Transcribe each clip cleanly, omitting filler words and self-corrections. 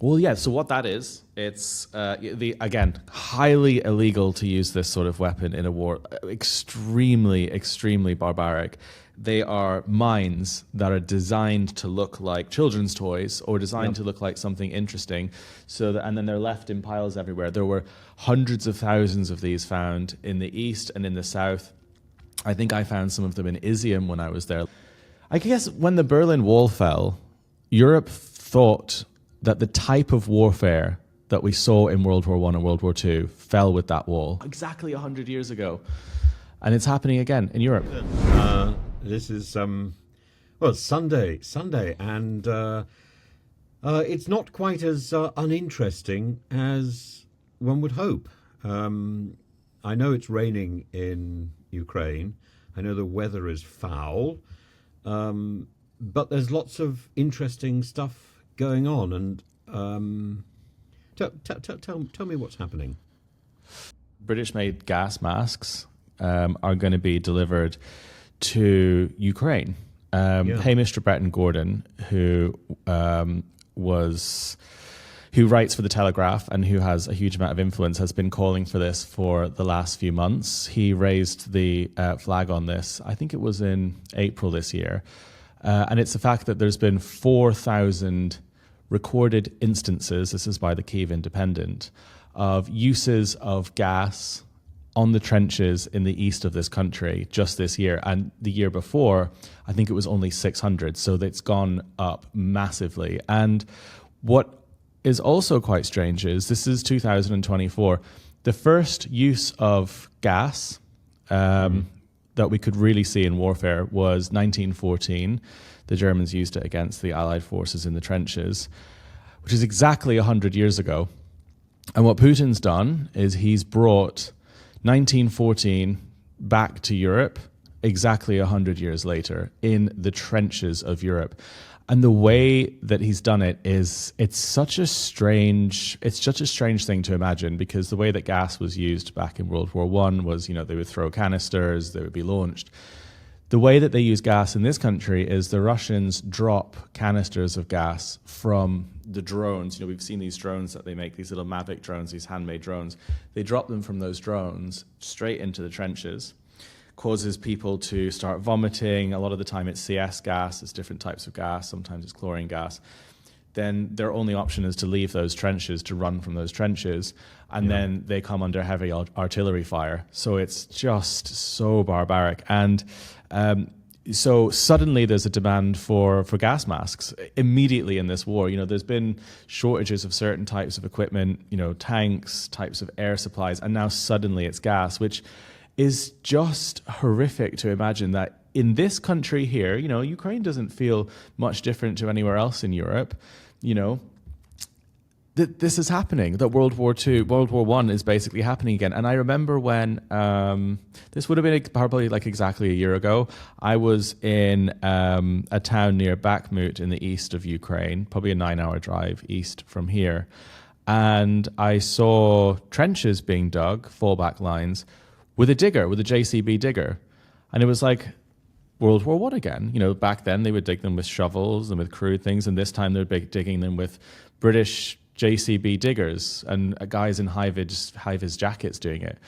Well, yeah. So what that is, it's the again highly illegal to use this sort of weapon in a war. Extremely, extremely barbaric. They are mines that are designed to look like children's toys or designed Yep. to look like something interesting. So that, and then they're left in piles everywhere. There were hundreds of thousands of these found in the east and in the south. I think I found some of them in Izium when I was there. I guess when the Berlin Wall fell, Europe thought that the type of warfare that we saw in World War One and World War Two fell with that wall exactly 100 years ago, and it's happening again in Europe. This is well, Sunday, and it's not quite as uninteresting as one would hope. I know it's raining in Ukraine. I know the weather is foul, but there's lots of interesting stuff going on. And tell me what's happening. British-made gas masks are going to be delivered to Ukraine. Hey, Mr. Breton Gordon, who writes for The Telegraph and who has a huge amount of influence, has been calling for this for the last few months. He raised the flag on this, I think it was in April this year. And it's the fact that there's been 4,000 recorded instances, this is by the Kyiv Independent, of uses of gas on the trenches in the east of this country just this year. And the year before, I think it was only 600. So it's gone up massively. And what is also quite strange is this is 2024. The first use of gas that we could really see in warfare was 1914. The Germans used it against the Allied forces in the trenches, which is exactly 100 years ago. And what Putin's done is he's brought 1914 back to Europe exactly 100 years later in the trenches of Europe. And the way that he's done it is it's such a strange thing to imagine, because the way that gas was used back in World War One was, they would throw canisters, they would be launched. The way that they use gas in this country is the Russians drop canisters of gas from the drones. We've seen these drones that they make, these little Mavic drones, these handmade drones. They drop them from those drones straight into the trenches, causes people to start vomiting. A lot of the time it's CS gas, it's different types of gas, sometimes it's chlorine gas. Then their only option is to leave those trenches, to run from those trenches, and then they come under heavy artillery fire. So it's just so barbaric. And so suddenly there's a demand for gas masks immediately in this war. There's been shortages of certain types of equipment, tanks, types of air supplies, and now suddenly it's gas, which is just horrific to imagine that in this country here, Ukraine doesn't feel much different to anywhere else in Europe. This is happening, that World War One is basically happening again. And I remember when, this would have been probably like exactly a year ago, I was in a town near Bakhmut in the east of Ukraine, probably a 9-hour drive east from here. And I saw trenches being dug, fallback lines, with a JCB digger. And it was like World War One again. Back then they would dig them with shovels and with crude things, and this time they're digging them with British JCB diggers and guys in high-vis jackets doing it.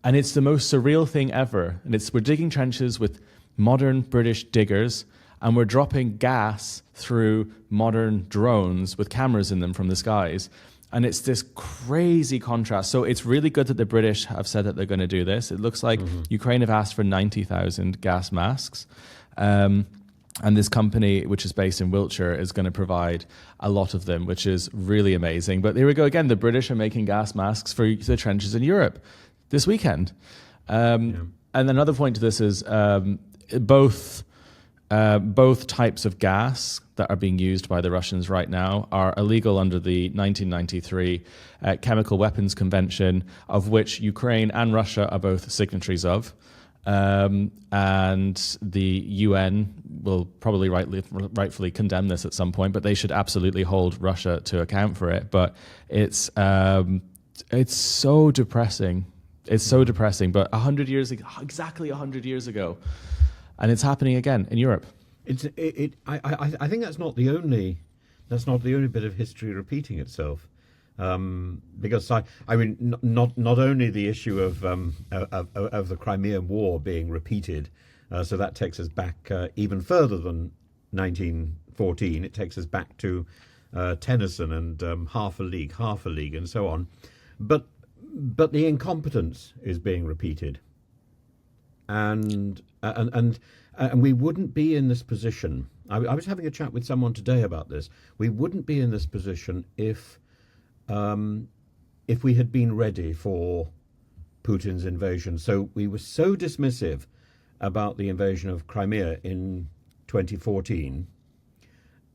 And it's the most surreal thing ever. And we're digging trenches with modern British diggers, and we're dropping gas through modern drones with cameras in them from the skies. And it's this crazy contrast. So it's really good that the British have said that they're going to do this. It looks like Ukraine have asked for 90,000 gas masks. And this company, which is based in Wiltshire, is going to provide a lot of them, which is really amazing. But there we go again. The British are making gas masks for the trenches in Europe this weekend. And another point to this is both types of gas that are being used by the Russians right now are illegal under the 1993 Chemical Weapons Convention, of which Ukraine and Russia are both signatories of. And the UN will probably rightfully condemn this at some point, but they should absolutely hold Russia to account for it. But it's so depressing. It's so depressing. But exactly 100 years ago, and it's happening again in Europe. I think that's not the that's not the only bit of history repeating itself. Because I mean, not only the issue of the Crimean War being repeated, so that takes us back even further than 1914. It takes us back to Tennyson and half a league, and so on. But the incompetence is being repeated, and we wouldn't be in this position. I was having a chat with someone today about this. We wouldn't be in this position if we had been ready for Putin's invasion. So we were so dismissive about the invasion of Crimea in 2014,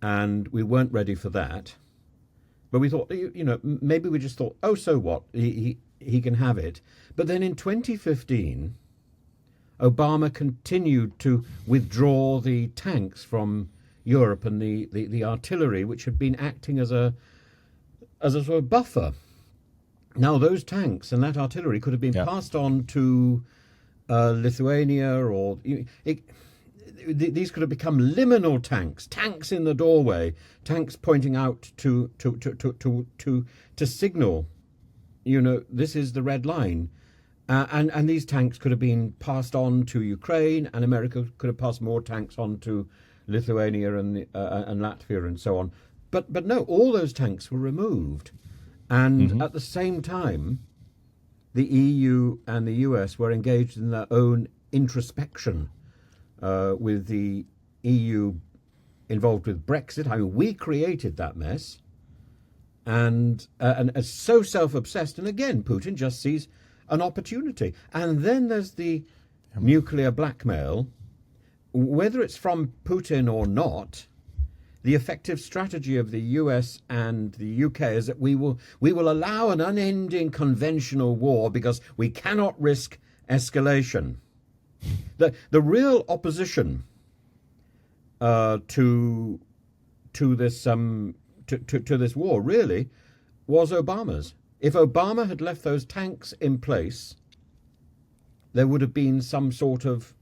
and we weren't ready for that. But we thought, maybe we just thought, oh, so what? He can have it. But then in 2015, Obama continued to withdraw the tanks from Europe and the artillery, which had been acting as a sort of buffer. Now, those tanks and that artillery could have been passed on to Lithuania, or these could have become liminal tanks in the doorway, tanks pointing out to signal, this is the red line. And these tanks could have been passed on to Ukraine, and America could have passed more tanks on to Lithuania and Latvia and so on. But no, all those tanks were removed. And at the same time, the EU and the US were engaged in their own introspection, with the EU involved with Brexit. I mean, we created that mess, and so self-obsessed. And again, Putin just sees an opportunity. And then there's the nuclear blackmail. Whether it's from Putin or not, the effective strategy of the US and the UK is that we will allow an unending conventional war because we cannot risk escalation. The real opposition to this war really was Obama's. If Obama had left those tanks in place, there would have been some sort of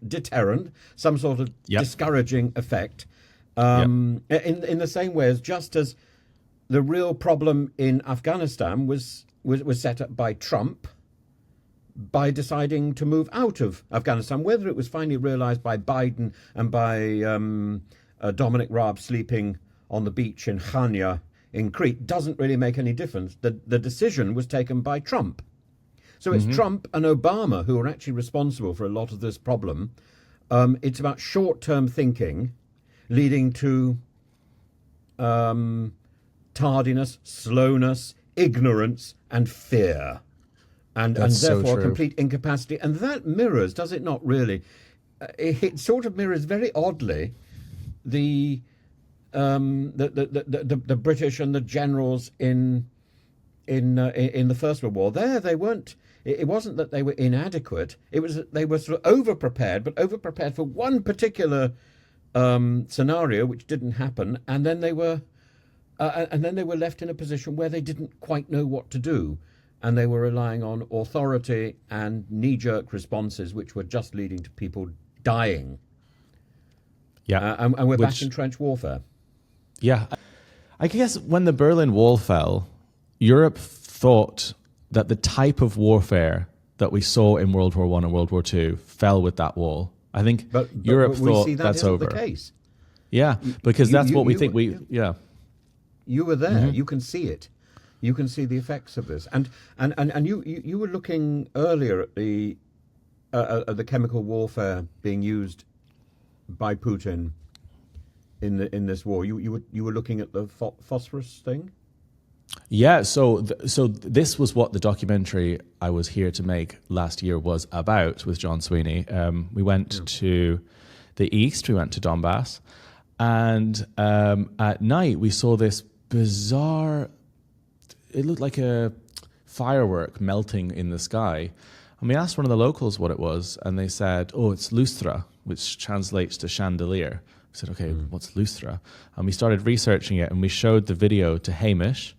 deterrent, some sort of discouraging effect. In the same way as just as the real problem in Afghanistan was set up by Trump by deciding to move out of Afghanistan, whether it was finally realized by Biden and by Dominic Raab sleeping on the beach in Chania in Crete doesn't really make any difference. The decision was taken by Trump. So it's Trump and Obama who are actually responsible for a lot of this problem. It's about short-term thinking leading to tardiness, slowness, ignorance, and fear. And therefore complete incapacity. And that mirrors, does it not really? It sort of mirrors very oddly the British and the generals in the First World War. There, they weren't. It wasn't that they were inadequate. It was that they were sort of overprepared, but overprepared for one particular scenario, which didn't happen, and then they were left in a position where they didn't quite know what to do, and they were relying on authority and knee-jerk responses, which were just leading to people dying. Yeah, and we're back in trench warfare. Yeah, I guess when the Berlin Wall fell, Europe thought that the type of warfare that we saw in World War I and World War II fell with that wall. I think Europe thought that's over. The case. Yeah, because that's what we think. You were there. You can see it. You can see the effects of this. And you were looking earlier at the chemical warfare being used by Putin in this war. You were looking at the phosphorus thing. Yeah, so this was what the documentary I was here to make last year was about with John Sweeney. We went to the east, we went to Donbass, and at night we saw this bizarre, it looked like a firework melting in the sky. And we asked one of the locals what it was, and they said, oh, it's Lustra, which translates to chandelier. We said, okay, what's Lustra? And we started researching it, and we showed the video to Hamish.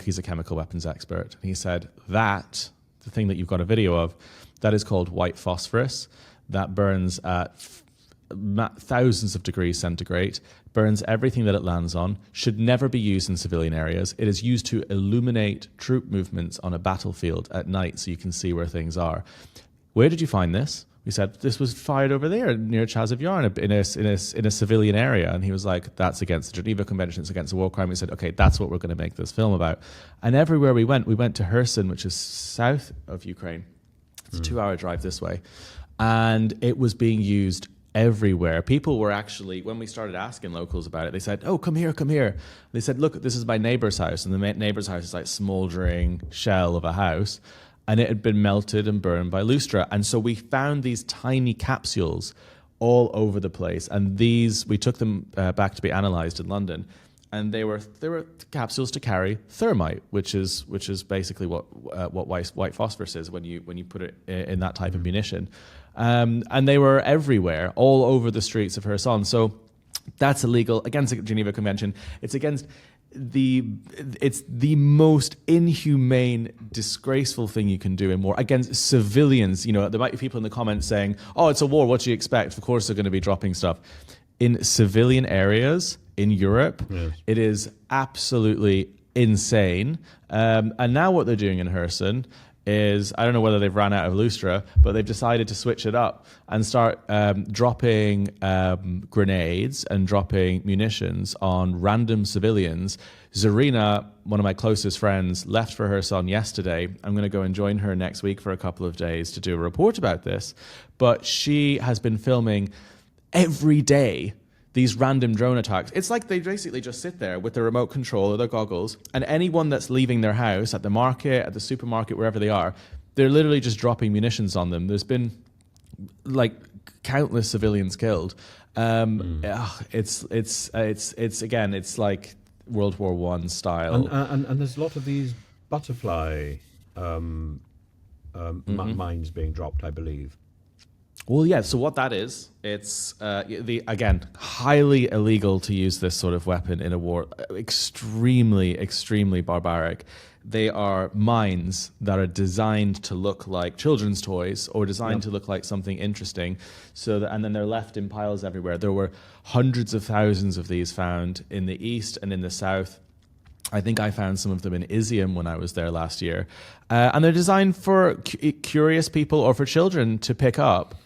He's a chemical weapons expert. And he said, the thing that you've got a video of, that is called white phosphorus. That burns at thousands of degrees centigrade, burns everything that it lands on, should never be used in civilian areas. It is used to illuminate troop movements on a battlefield at night so you can see where things are. Where did you find this? We said, this was fired over there near Chazov Yar in a civilian area. And he was like, that's against the Geneva Convention, it's against a war crime. We said, okay, that's what we're going to make this film about. And everywhere we went to Kherson, which is south of Ukraine. It's a 2-hour drive this way. And it was being used everywhere. People were actually, when we started asking locals about it, they said, oh, come here, come here. They said, look, this is my neighbor's house. And the neighbor's house is like smoldering shell of a house. And it had been melted and burned by Lustra. And so we found these tiny capsules all over the place. And these, we took them back to be analyzed in London. And they were capsules to carry thermite, which is basically what white phosphorus is when you put it in that type of munition. And they were everywhere, all over the streets of Kherson. So that's illegal, against the Geneva Convention. It's against it's the most inhumane, disgraceful thing you can do in war against civilians. You know, there might be people in the comments saying, "Oh, it's a war. What do you expect? Of course, they're going to be dropping stuff." In civilian areas in Europe, yes. It is absolutely insane. And now what they're doing in Kherson is, I don't know whether they've ran out of Lustra, but they've decided to switch it up and start dropping grenades and dropping munitions on random civilians. Zarina, one of my closest friends, left for Kherson yesterday. I'm going to go and join her next week for a couple of days to do a report about this. But she has been filming every day these random drone attacks. It's like they basically just sit there with their remote control or their goggles, and anyone that's leaving their house, at the market, at the supermarket, wherever they are, they're literally just dropping munitions on them. There's been like countless civilians killed. It's again, it's like World War I style. And there's a lot of these butterfly mines being dropped, I believe. Well, yeah, so what that is, it's, again, highly illegal to use this sort of weapon in a war. Extremely, extremely barbaric. They are mines that are designed to look like children's toys or designed to look like something interesting. And then they're left in piles everywhere. There were hundreds of thousands of these found in the east and in the south. I think I found some of them in Izium when I was there last year. And they're designed for curious people or for children to pick up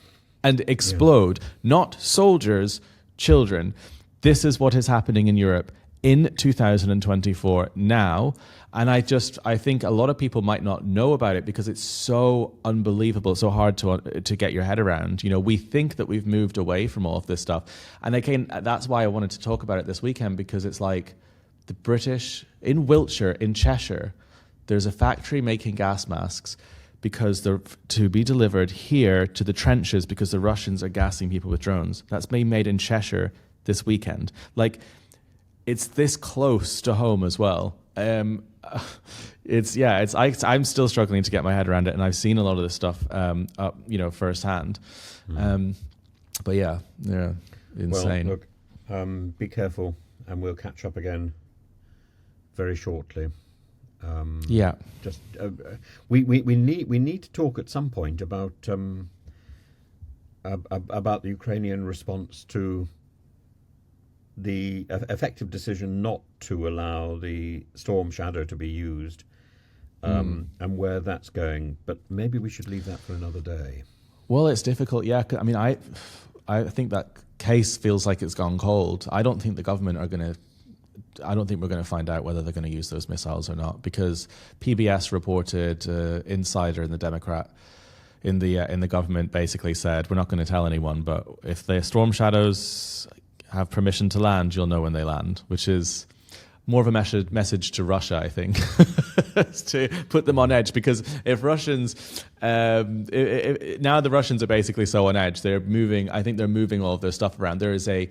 and explode, not soldiers, children. This is what is happening in Europe in 2024 now. And I think a lot of people might not know about it because it's so unbelievable, so hard to get your head around. You know, we think that we've moved away from all of this stuff. And again, that's why I wanted to talk about it this weekend, because it's like the British, in Wiltshire, in Cheshire, there's a factory making gas masks because they're to be delivered here to the trenches because the Russians are gassing people with drones. That's being made in Cheshire this weekend. Like, it's this close to home as well. I'm still struggling to get my head around it, and I've seen a lot of this stuff firsthand. But yeah, insane. Well, look, be careful, and we'll catch up again very shortly. Just we need to talk at some point about the Ukrainian response to the effective decision not to allow the Storm Shadow to be used, and where that's going. But maybe we should leave that for another day. Well, it's difficult. Yeah, I mean, I think that case feels like it's gone cold. I don't think the government are going to. I don't think we're going to find out whether they're going to use those missiles or not, because PBS reported, insider in the Democrat in the government basically said, we're not going to tell anyone, but if the Storm Shadows have permission to land, you'll know when they land, which is more of a message to Russia, I think, to put them on edge. Because if Russians, now the Russians are basically so on edge, they're moving all of their stuff around. There is a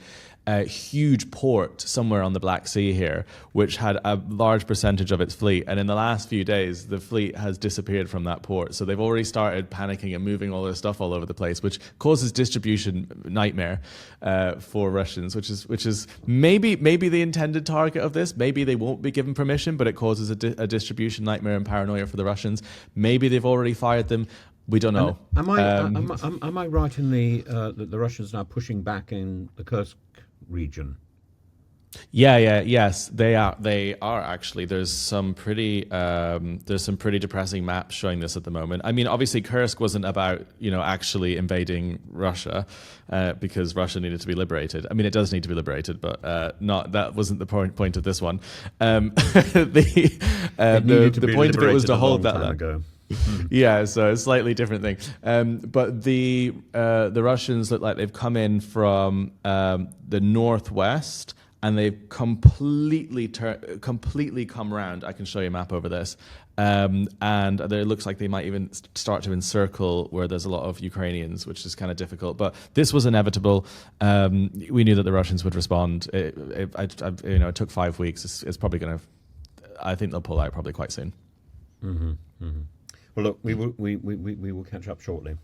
huge port somewhere on the Black Sea here, which had a large percentage of its fleet. And in the last few days, the fleet has disappeared from that port. So they've already started panicking and moving all their stuff all over the place, which causes distribution nightmare for Russians, which is maybe the intended target of this. Maybe they won't be given permission, but it causes a distribution nightmare and paranoia for the Russians. Maybe they've already fired them. We don't know. Am I right in that the Russians are now pushing back in the Kursk region? Yes, they are. They are actually. There's some pretty depressing maps showing this at the moment. I mean, obviously, Kursk wasn't about actually invading Russia, because Russia needed to be liberated. I mean, it does need to be liberated, but not that wasn't the point of this one. The point of it was to hold that land. Ago. Yeah, so a slightly different thing. But the Russians look like they've come in from the northwest. And they've completely come around. I can show you a map over this. And it looks like they might even start to encircle where there's a lot of Ukrainians, which is kind of difficult. But this was inevitable. We knew that the Russians would respond. It took 5 weeks. It's probably going to. I think they'll pull out probably quite soon. Mm-hmm, mm-hmm. Well, look, we will catch up shortly.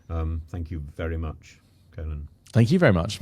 Thank you very much, Caolan. Thank you very much.